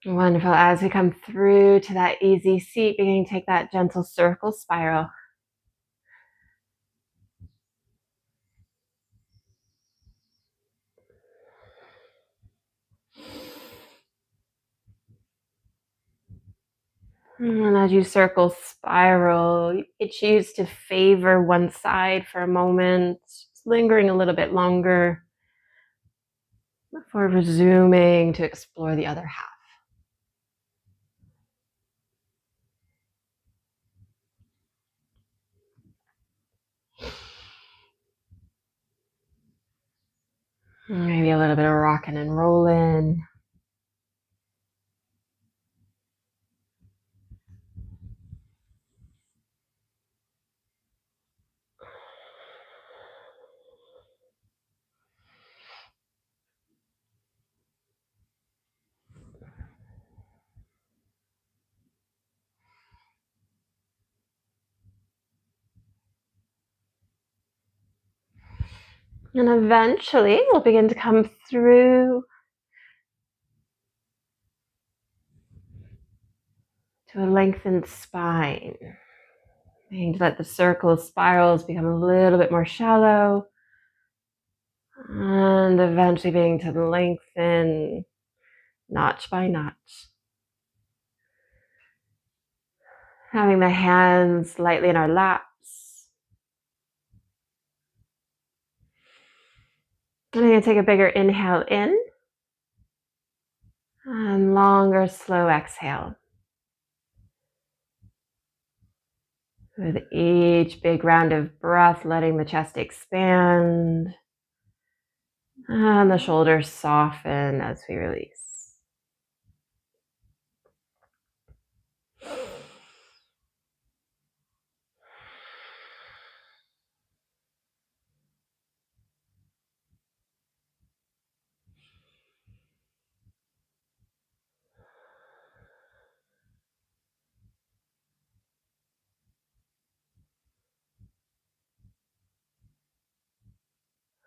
Wonderful. As we come through to that easy seat, beginning to take that gentle circle spiral. And as you circle spiral, you could choose to favor one side for a moment, just lingering a little bit longer before resuming to explore the other half. Maybe a little bit of rocking and rolling. And eventually we'll begin to come through to a lengthened spine. Beginning to let the circle spirals become a little bit more shallow. And eventually beginning to lengthen notch by notch. Having the hands lightly in our laps. And I'm going to take a bigger inhale in. And longer, slow exhale. With each big round of breath, letting the chest expand. And the shoulders soften as we release.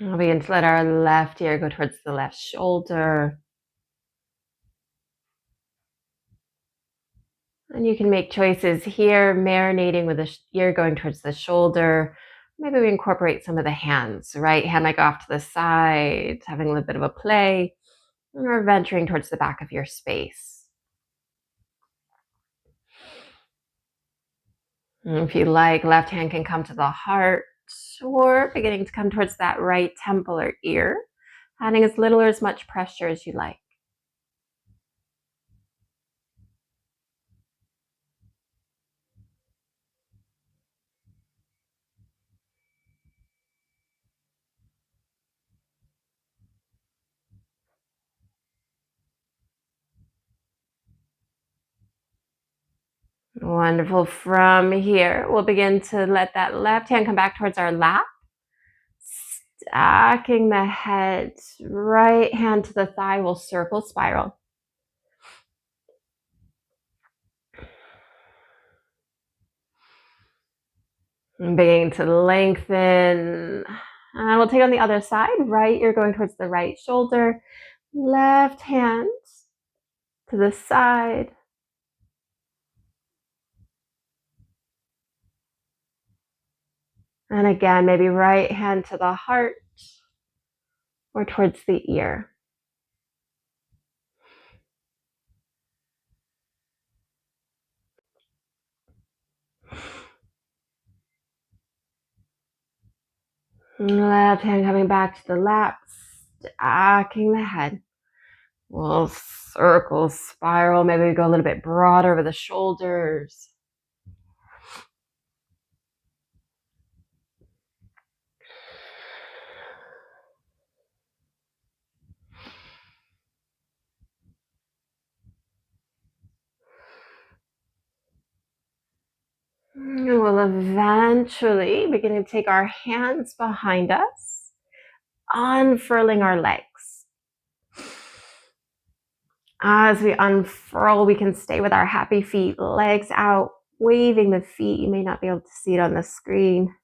We'll begin to let our left ear go towards the left shoulder. And you can make choices here, marinating with the ear going towards the shoulder. Maybe we incorporate some of the hands. Right hand might go off to the side, having a little bit of a play, or venturing towards the back of your space. And if you like, left hand can come to the heart, or beginning to come towards that right temple or ear, adding as little or as much pressure as you like. Wonderful. From here, we'll begin to let that left hand come back towards our lap. Stacking the head, right hand to the thigh will circle spiral. And beginning to lengthen. And we'll take on the other side. Right ear going towards the right shoulder. Left hand to the side. And again, maybe right hand to the heart or towards the ear. Left hand coming back to the lap, stacking the head. We'll circle, spiral. Maybe we go a little bit broader over the shoulders. And we'll eventually begin to take our hands behind us, unfurling our legs. As we unfurl, we can stay with our happy feet, legs out, waving the feet. You may not be able to see it on the screen.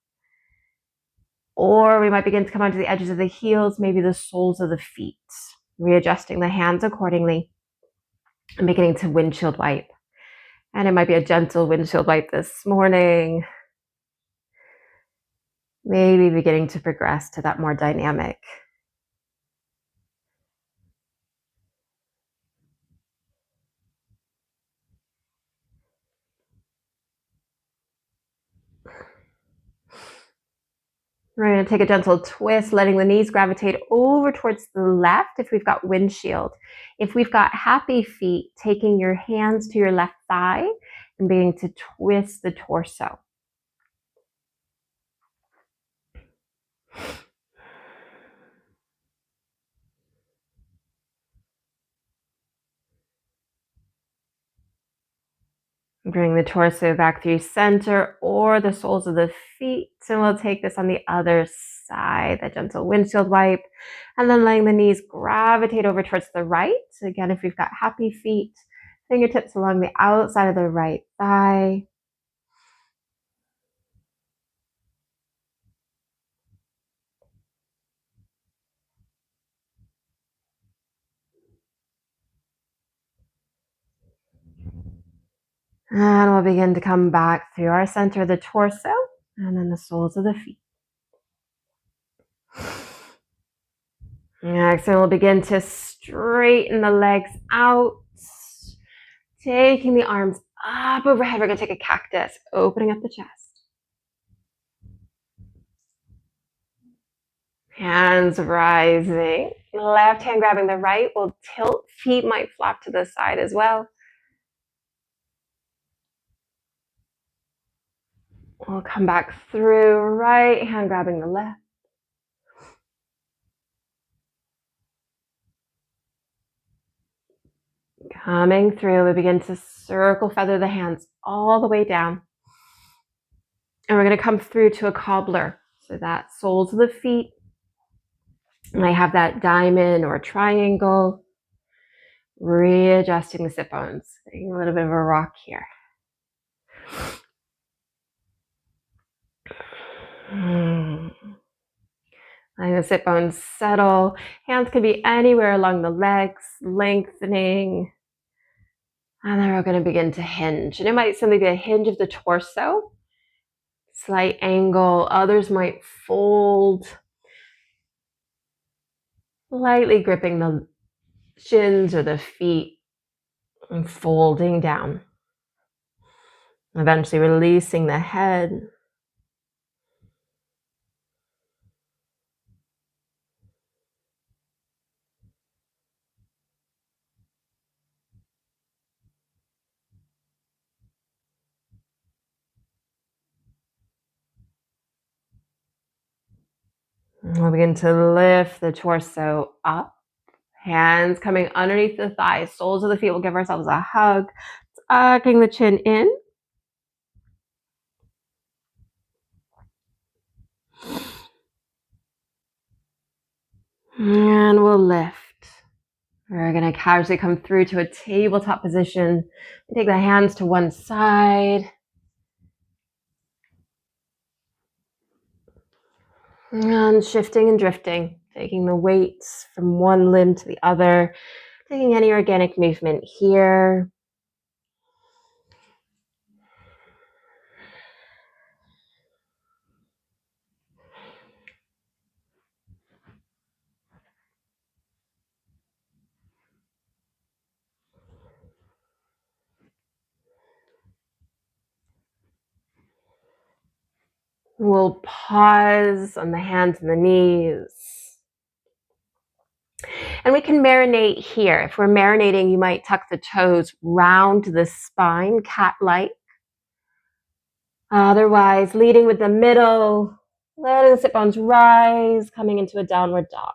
Or we might begin to come onto the edges of the heels, maybe the soles of the feet, readjusting the hands accordingly. I'm beginning to windshield wipe. And it might be a gentle windshield wipe this morning. Maybe beginning to progress to that more dynamic. We're going to take a gentle twist, letting the knees gravitate over towards the left if we've got windshield. If we've got happy feet, taking your hands to your left thigh and beginning to twist the torso. Bring the torso back through center or the soles of the feet. And we'll take this on the other side, that gentle windshield wipe. And then letting the knees gravitate over towards the right. So again, if we've got happy feet, fingertips along the outside of the right thigh. And we'll begin to come back through our center of the torso and then the soles of the feet. Next, and we'll begin to straighten the legs out, taking the arms up overhead. We're going to take a cactus, opening up the chest. Hands rising. Left hand grabbing the right. We'll tilt. Feet might flop to the side as well. We'll come back through. Right hand grabbing the left. Coming through, we begin to circle feather the hands all the way down. And we're going to come through to a cobbler. So that soles of the feet might have that diamond or triangle. Readjusting the sit bones. Taking a little bit of a rock here. Letting the sit bones settle. Hands can be anywhere along the legs, lengthening. And then we're going to begin to hinge. And it might simply be a hinge of the torso. Slight angle. Others might fold. Lightly gripping the shins or the feet and folding down. Eventually releasing the head. We'll begin to lift the torso up. Hands coming underneath the thighs. Soles of the feet. We'll give ourselves a hug. Tucking the chin in. And we'll lift. We're going to casually come through to a tabletop position. Take the hands to one side. And shifting and drifting. Taking the weights from one limb to the other. Taking any organic movement here. We'll pause on the hands and the knees. And we can marinate here. If we're marinating, you might tuck the toes round the spine, cat-like. Otherwise, leading with the middle, letting the sit bones rise, coming into a downward dog.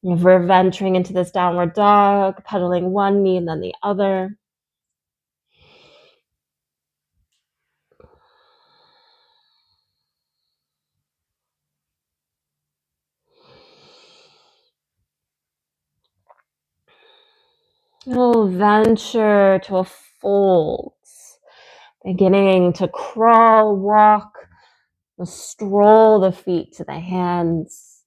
If we're venturing into this downward dog, pedaling one knee and then the other. We'll venture to a fold, beginning to crawl, walk, stroll the feet to the hands.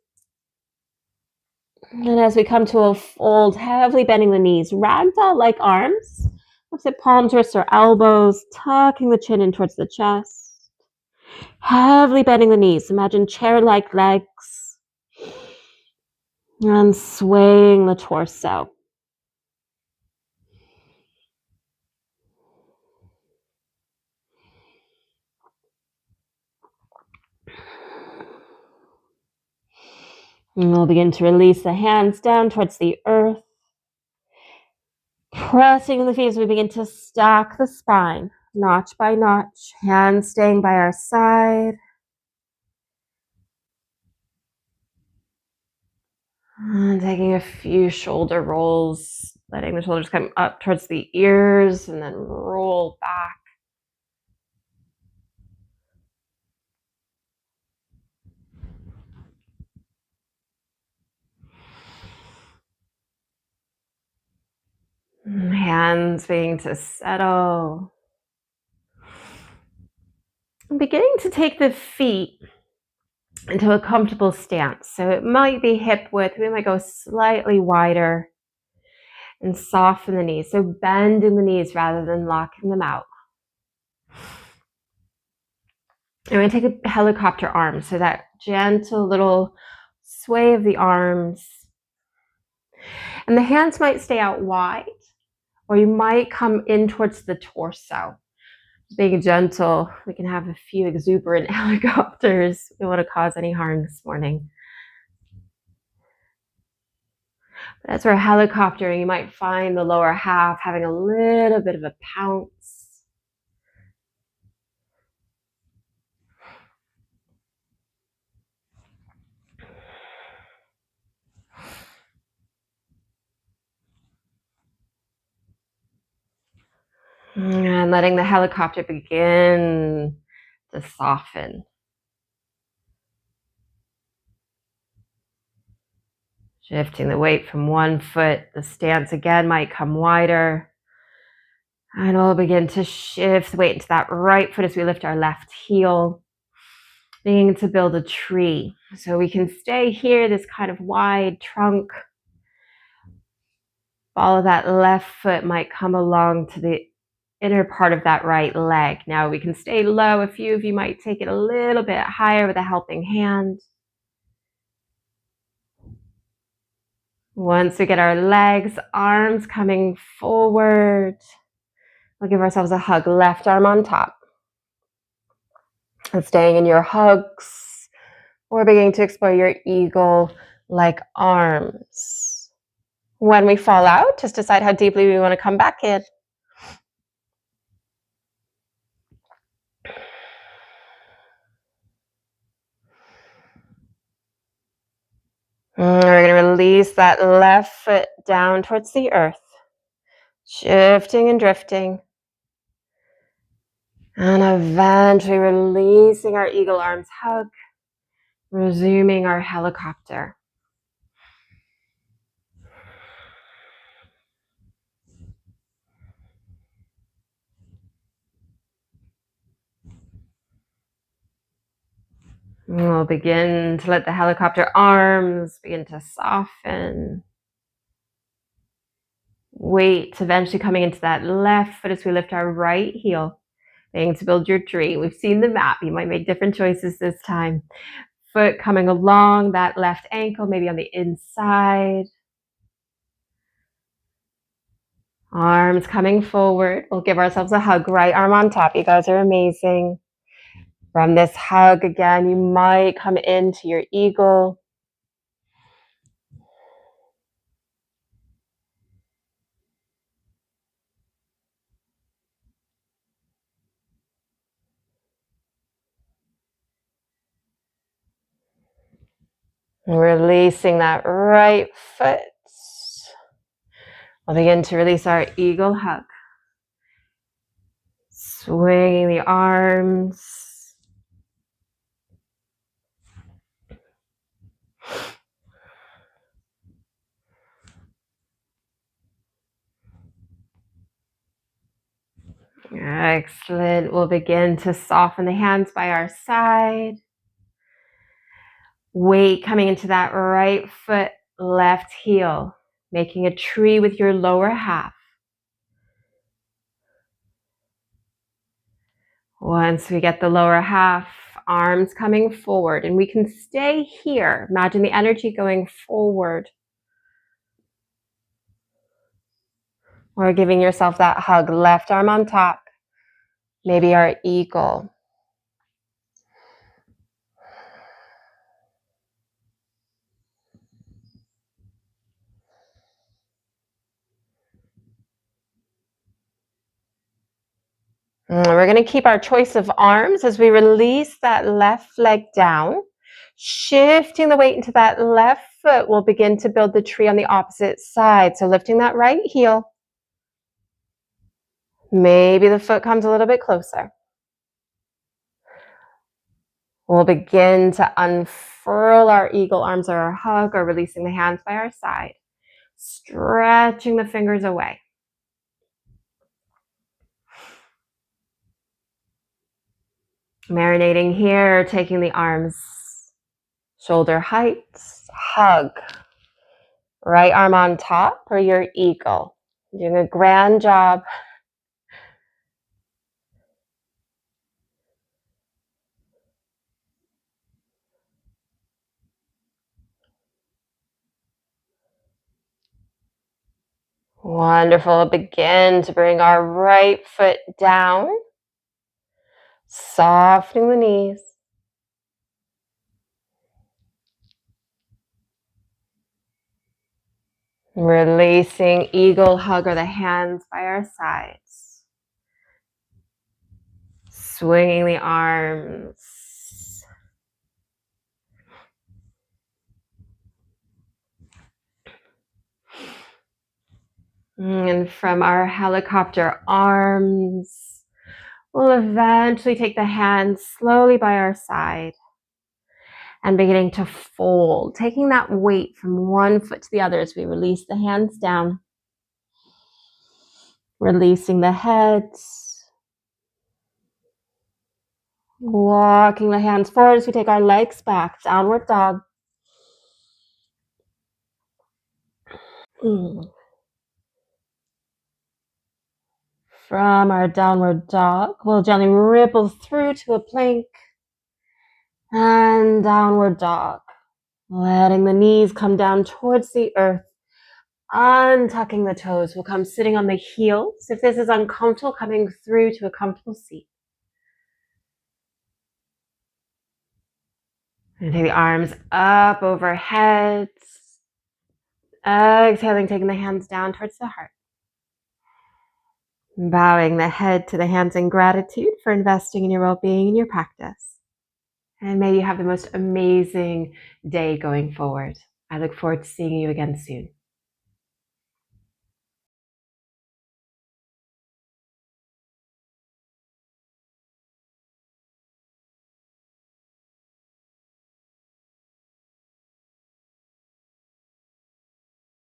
And as we come to a fold, heavily bending the knees, ragdoll-like arms. Let's sit palms, wrists, or elbows, tucking the chin in towards the chest. Heavily bending the knees. Imagine chair-like legs. And swaying the torso. And we'll begin to release the hands down towards the earth. Pressing the feet as we begin to stack the spine, notch by notch, hands staying by our side. And taking a few shoulder rolls, letting the shoulders come up towards the ears and then roll back. Hands beginning to settle. I'm beginning to take the feet into a comfortable stance. So it might be hip width. We might go slightly wider and soften the knees. So bending the knees rather than locking them out. I'm going to take a helicopter arm. So that gentle little sway of the arms. And the hands might stay out wide, or you might come in towards the torso. Being gentle, we can have a few exuberant helicopters. We don't want to cause any harm this morning. But as we're helicoptering, you might find the lower half having a little bit of a pounce. And letting the helicopter begin to soften. Shifting the weight from one foot, the stance again might come wider. And we'll begin to shift the weight into that right foot as we lift our left heel. Beginning to build a tree. So we can stay here, this kind of wide trunk. Ball of that left foot might come along to the inner part of that right leg. Now we can stay low. A few of you might take it a little bit higher with a helping hand. Once we get our legs, arms coming forward, we'll give ourselves a hug. Left arm on top. And staying in your hugs, or beginning to explore your eagle-like arms. When we fall out, just decide how deeply we want to come back in. We're going to release that left foot down towards the earth, shifting and drifting. And eventually releasing our eagle arms hug, resuming our helicopter. And we'll begin to let the helicopter arms begin to soften. Weight eventually coming into that left foot as we lift our right heel. Beginning to build your tree. We've seen the map. You might make different choices this time. Foot coming along that left ankle, maybe on the inside. Arms coming forward. We'll give ourselves a hug. Right arm on top. You guys are amazing. From this hug again, you might come into your eagle. Releasing that right foot. We'll begin to release our eagle hug. Swinging the arms. Excellent. We'll begin to soften the hands by our side. Weight coming into that right foot, left heel, making a tree with your lower half. Once we get the lower half, arms coming forward, and we can stay here. Imagine the energy going forward. Or giving yourself that hug, left arm on top, maybe our eagle. We're going to keep our choice of arms as we release that left leg down. Shifting the weight into that left foot, we'll begin to build the tree on the opposite side. So lifting that right heel. Maybe the foot comes a little bit closer. We'll begin to unfurl our eagle arms or our hug, or releasing the hands by our side. Stretching the fingers away. Marinating here, taking the arms shoulder height, hug. Right arm on top or your eagle. You're doing a grand job. Wonderful. Begin to bring our right foot down, softening the knees. Releasing eagle hug or the hands by our sides. Swinging the arms. And from our helicopter arms, we'll eventually take the hands slowly by our side and beginning to fold, taking that weight from one foot to the other as we release the hands down. Releasing the head. Walking the hands forward as we take our legs back, downward dog. From our downward dog, we'll gently ripple through to a plank and downward dog. Letting the knees come down towards the earth, untucking the toes. We'll come sitting on the heels. If this is uncomfortable, coming through to a comfortable seat. And take the arms up overhead. Exhaling, taking the hands down towards the heart. Bowing the head to the hands in gratitude for investing in your well-being and your practice. And may you have the most amazing day going forward. I look forward to seeing you again soon.